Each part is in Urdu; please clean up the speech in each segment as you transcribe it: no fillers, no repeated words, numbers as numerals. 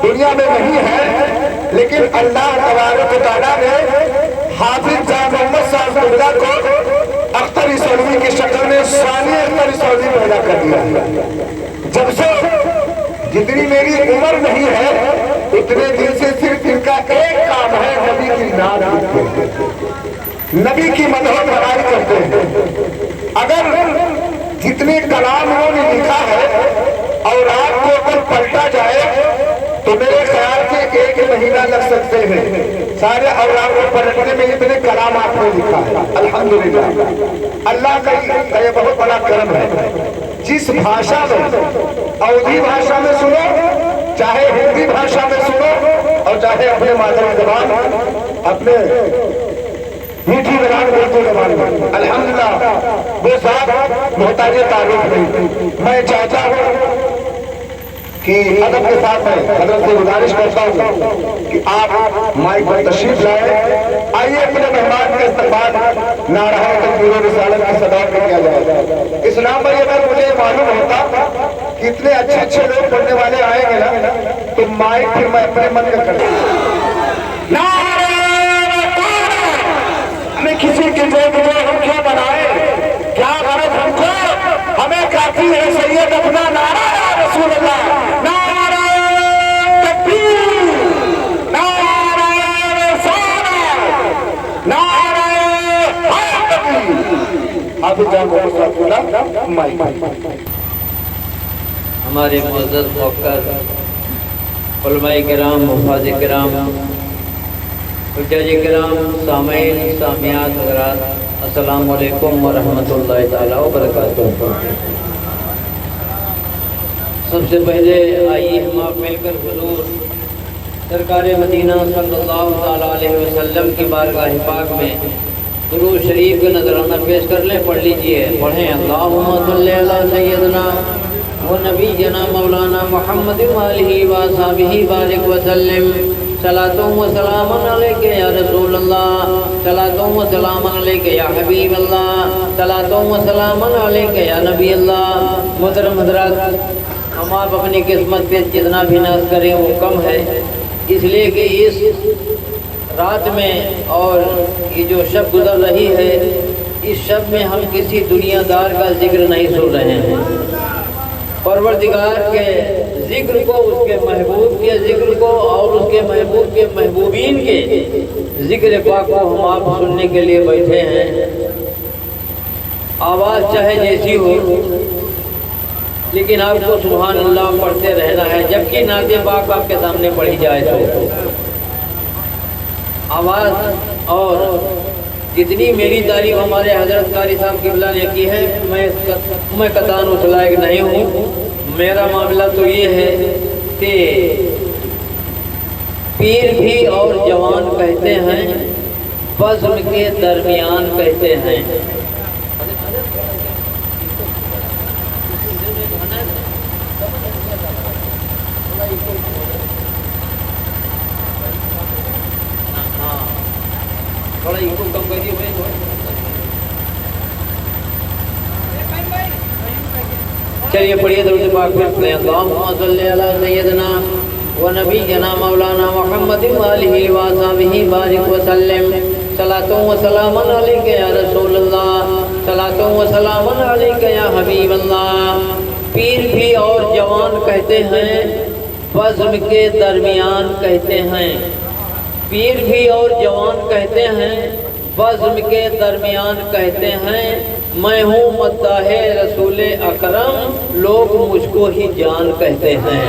دنیا میں نہیں ہے، لیکن اللہ تبارک و تعالیٰ نے حافظ جان محمد صاحب قبلہ کو اختر سعودی کی شکل میں ثانی اختر سعودی پیدا کر دیا۔ جب سے جتنی میری عمر نہیں ہے اتنے دن سے صرف ان کا ایک کام ہے، نبی کی نعت لکھتے ہیں، نبی کی مدح بڑائی کرتے ہیں۔ اگر جتنے کلام انہوں نے لکھا ہے اور رات کو اگر پلٹا جائے تو میرے خیال سے 1 مہینہ لگ سکتے ہیں سارے اوراق کو پلٹنے میں۔ اتنے کلام آپ نے لکھا ہے، الحمدللہ اللہ کا یہ بہت بڑا کرم ہے۔ جس بھاشا میں، اودھی بھاشا میں سنو، چاہے ہندی بھاشا میں سنو، اور چاہے اپنے مادری زبان، اپنے میٹھی زبان اردو زبان میں، الحمدللہ وہ صاحب محتاج تعارف نہیں۔ میں چاہتا ہوں کہ ادب کے ساتھ میں حضرت سے گزارش کرتا ہوں کہ آپ مائک پر تشریف لائیں، آئیے اپنے مہمان کے استقبال نعرہ تکبیر و رسالت کی صدا پہ کیا جائے۔ اسلام میں اگر مجھے معلوم ہوتا کہ اتنے اچھے اچھے لوگ پڑھنے والے آئیں گے نا تو مائک پھر میں اپنے من کا کرتا ہمیں کسی کے جو ہم کیا بنائے، کیا غرض ہم کو، ہمیں کافی ہے سید اپنا نعرہ یا رسول اللہ، نعرہ تکبیر، نعرہ رسالت، نعرہ حیدری۔ حافظ جان محمد صاحب مائک۔ ہمارے معزز موقر علماء کرام، حفاظ کرام، حجاج کرام، سامعین سامعات حضرات، السلام علیکم ورحمۃ اللہ تعالیٰ وبرکاتہ۔ سب سے پہلے آئیے ہم آپ مل کر حضور سرکار مدینہ صلی اللہ تعالیٰ علیہ وسلم کی بارگاہ پاک میں درود شریف کا نذرانہ پیش کر لیں۔ پڑھ لیجئے، پڑھیں اللہم صلی علی سیدنا و نبینا مولانا محمد وآلہ وصحبہ بارک وسلم۔ صلاۃ و سلام علیک یا رسول اللہ، صلاۃ و سلام علیک یا حبیب اللہ، صلاۃ و سلام علیک یا نبی اللہ۔ محترم حضرات، ہم آپ اپنی قسمت پہ جتنا بھی ناز کریں وہ کم ہے، اس لیے کہ اس رات میں اور یہ جو شب گزر رہی ہے، اس شب میں ہم کسی دنیا دار کا ذکر نہیں سن رہے ہیں۔ پروردگار کے ذکر کو، اس کے محبوب کے ذکر کو اور اس کے محبوب کے محبوبین کے ذکر پاک کو ہم آپ سننے کے لیے بیٹھے ہیں۔ آواز چاہے جیسی ہو لیکن آپ کو سبحان اللہ پڑھتے رہنا ہے، جبکہ نعت پاک آپ کے سامنے پڑھی جائے تو آواز اور جتنی میری تعریف ہمارے حضرت قاری صاحب قبلہ نے کی ہے، میں قطعاً اس لائق نہیں ہوں۔ میرا معاملہ تو یہ ہے کہ پیر بھی اور جوان کہتے ہیں، بزم کے درمیان کہتے ہیں۔ چلیے پڑھیے درود پاک پڑھتے ہیں۔ اللہم صلی علی سیدنا و نبینا مولانا محمد وآلہ وصحبہ بارک وسلم۔ صلاۃ و سلام علیک یا رسول اللہ، صلاۃ و سلام علیک یا حبیب اللہ۔ پیر بھی اور جوان کہتے ہیں، بزم کے درمیان کہتے ہیں۔ پیر بھی اور جوان کہتے ہیں، بزم کے درمیان کہتے ہیں۔ میں ہوں مداح رسول اکرم، لوگ مجھ کو ہی جان کہتے ہیں۔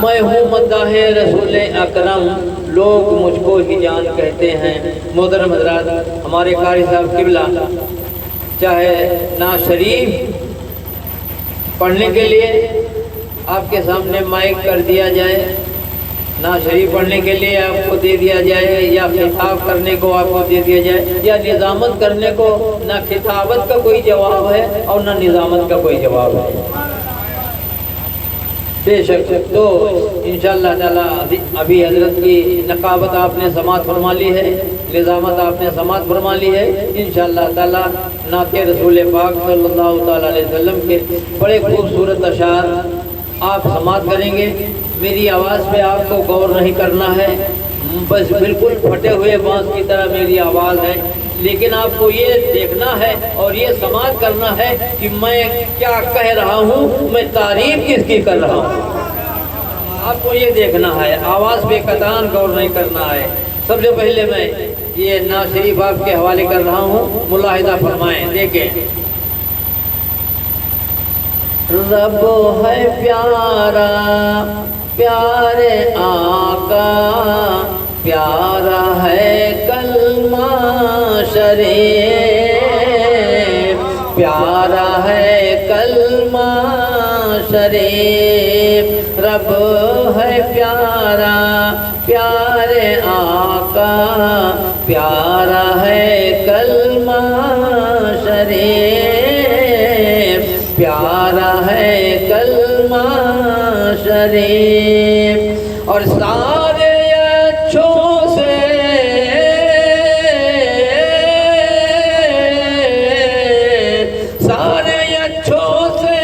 میں ہوں مداح رسول اکرم، لوگ مجھ کو ہی جان کہتے ہیں۔ محترم حضرات، ہمارے قاری صاحب قبلہ چاہے نعت شریف پڑھنے کے لیے آپ کے سامنے مائک کر دیا جائے، نعت شریف پڑھنے کے لیے آپ کو دے دیا جائے، یا خطاب کرنے کو آپ کو دے دیا جائے، یا نظامت کرنے کو، نہ خطابت کا کوئی جواب ہے اور نہ نظامت کا کوئی جواب ہے بے شک۔ تو انشاءاللہ تعالی ابھی حضرت کی نقابت آپ نے سماعت فرما لی ہے، نظامت آپ نے سماعت فرما لی ہے۔ انشاءاللہ تعالی نعت رسول پاک صلی اللہ تعالی علیہ وسلم کے بڑے خوبصورت اشعار آپ سماعت کریں گے۔ میری آواز پہ آپ کو غور نہیں کرنا ہے، بس بالکل پھٹے ہوئے بانس کی طرح میری آواز ہے، لیکن آپ کو یہ دیکھنا ہے اور یہ سماعت کرنا ہے کہ میں کیا کہہ رہا ہوں، میں تعریف کس کی کر رہا ہوں۔ آپ کو یہ دیکھنا ہے، آواز پہ قطعاً غور نہیں کرنا ہے۔ سب سے پہلے میں یہ نعت شریف آپ کے حوالے کر رہا ہوں، ملاحظہ فرمائیں، دیکھیں۔ رب ہے پیارا پیارے آقا، پیارا ہے کلمہ شریف، پیارا ہے کلمہ شریف، رب ہے پیارا پیارے آقا، پیارا ہے کلمہ شریف، پیارا ہے کلمہ شریف، اور سارے اچھوں سے سارے اچھوں سے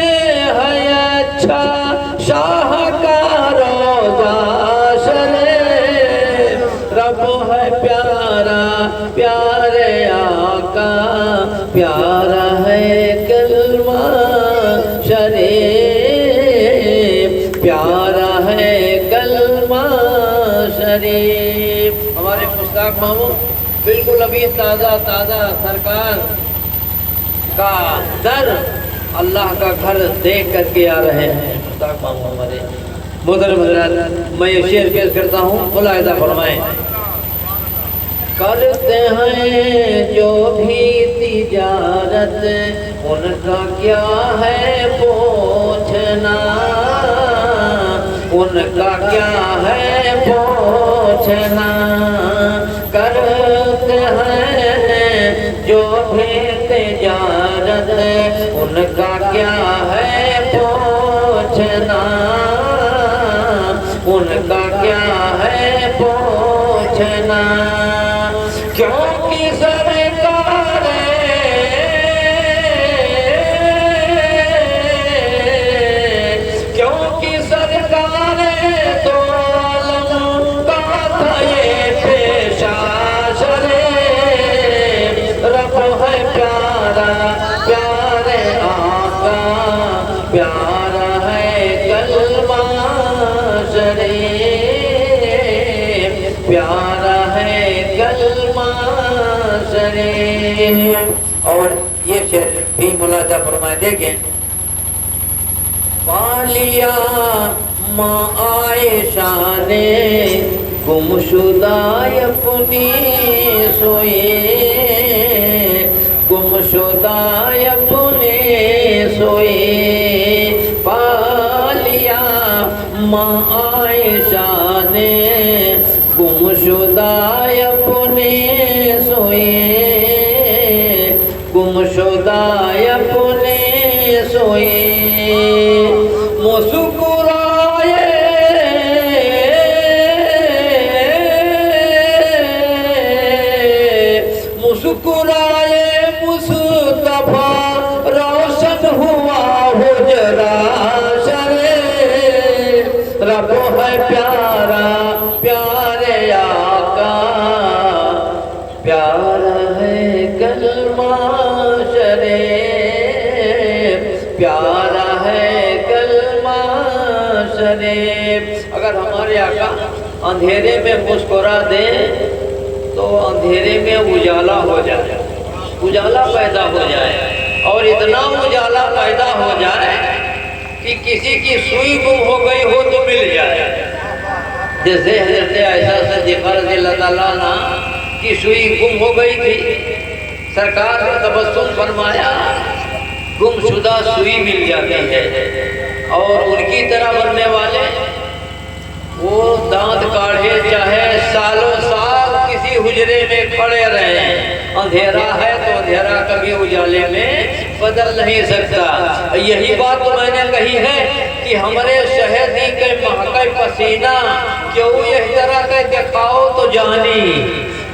ہے اچھا شاہ کا روضہ شریف، رب ہے پیارا پیارے آقا، پیارا ہے کلمہ شریف، پیارا ہے کلمہ شریف۔ ہمارے مشتاق ماموں بالکل ابھی تازہ سرکار کا در اللہ کا گھر دیکھ کر کے آ رہے ہیں۔ مشتاق ماموں ہمارے محترم حضرات، میں یہ شعر پیش کرتا ہوں، ملاحظہ فرمائیں۔ کرتے ہیں جو بھی تجارت، ان کا کیا ہے پوچھنا، ان کا کیا ہے پوچھنا، کرتے ہیں جو بھی تجارت، ان کا کیا ہے پوچھنا، ان کا کیا ہے پوچھنا، کیونکہ سرکار دو عالم کا تھا یہ پیشہ شریف، رب ہے پیارا پیارے آقا، پیارا ہے کلمہ شریف، پیارا ہے کلمہ شریف۔ اور یہ شعر بھی ملاحظہ فرمائے، دیکھیں۔ پالیا ماں عائشہ نے گمشدہ اپنی سوئی، گمشدہ اپنی سوئی، پالیا ماں عائشہ نے گمشدہ اپنی سوئی، گمشدہ اپنی سوئی، مسکرائے مسکرائے مصطفیٰ، روشن ہوا حجرہ شریف، رب ہے پیارا پیارے آقا، پیارا ہے کلمہ شریف، پیارا ہے کلمہ شریف۔ اگر ہمارے آقا اندھیرے میں مسکرا دیں تو اندھیرے میں اجالا ہو جائے، اجالا پیدا ہو جائے، اور اتنا اجالا پیدا ہو جائے کہ کسی کی سوئی گم ہو گئی ہو تو مل جائے، جیسے حضرت عائشہ صدیقہ رضی اللہ تعالیٰ عنہ کی سوئی گم ہو گئی تھی، سرکار نے تبسم فرمایا، گم شدہ سوئی مل جاتی ہے، اور ان کی طرح بننے والے وہ دانت کاڑھے چاہے سالوں سال کسی حجرے میں کھڑے رہیں، اندھیرا ہے تو اندھیرا کبھی اجالے میں بدل نہیں سکتا۔ یہی بات تو میں نے کہی ہے کہ ہمارے شہدی کے مہکے پسینہ کیوں اس طرح کے دکھاؤ تو جانی،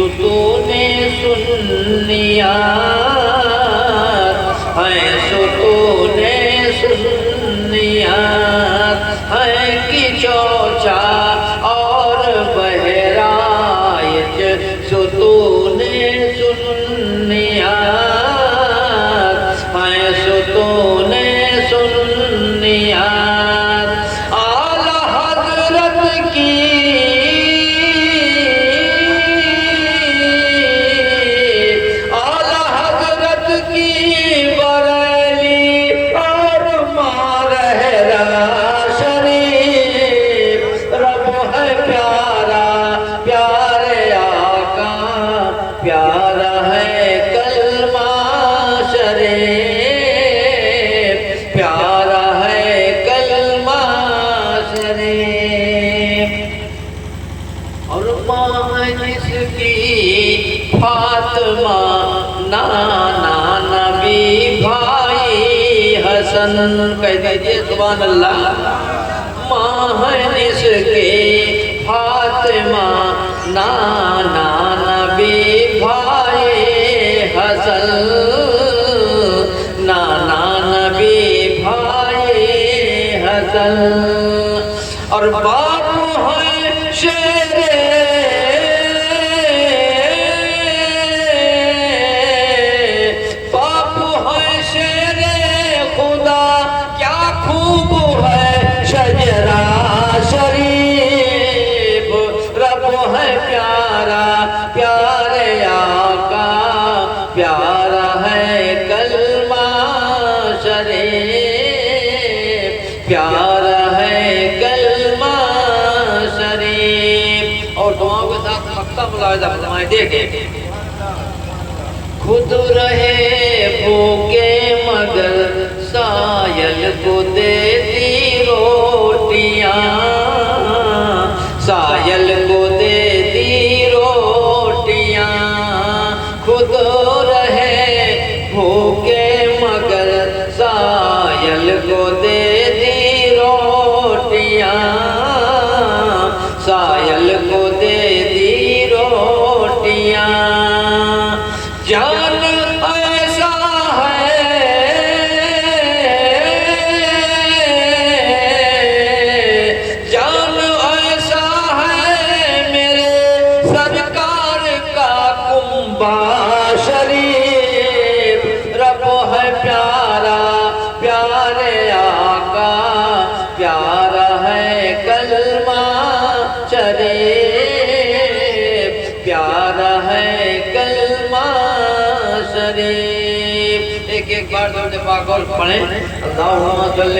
ستون سنیات ہیں، ستون سنیات ہیں کہ چوچا اور بہرائچ ستون سنیات ہیں، ستون سنیات اعلیٰ حضرت کی پیارا ہے کلمہ شریف، پیارا ہے کلمہ شریف، اور ماں جس کی فاطمہ نانا نبی بھائی حسن، کہہ دیجئے سبحان اللہ، ماں جس کی فاطمہ نانا نبی بھائی حسن، نانا نبی بھائی حسن، اور باپ ہے شیر باپ ہے شیر خدا، کیا خوب ہے شجرہ شریف، رب ہے پیارا پیارے آقا، پیارا ہے کلمہ شریف، پیارا ہے کلمہ شریف۔ اور دعاؤں کے ساتھ مقطع ملاحظہ فرمائیں، دیکھیں خود رہے بھوکے مگر سائل کو دیتی روٹیاں، سائل کو دیتی روٹیاں، خود رہے بھوکے مگر سائل کو دیتی روٹیاں، سائل کو دیتی روٹیاں، جان ایسا ہے جان ایسا ہے میرے سرکار کا کنبہ شریف، رب ہے پیارا پیارے آقا، پیارا ہے کلمہ شریف، پیارا ہے کلمہ شریف۔ ایک ایک بار درود پاک اور پڑھیں، اللہم صلی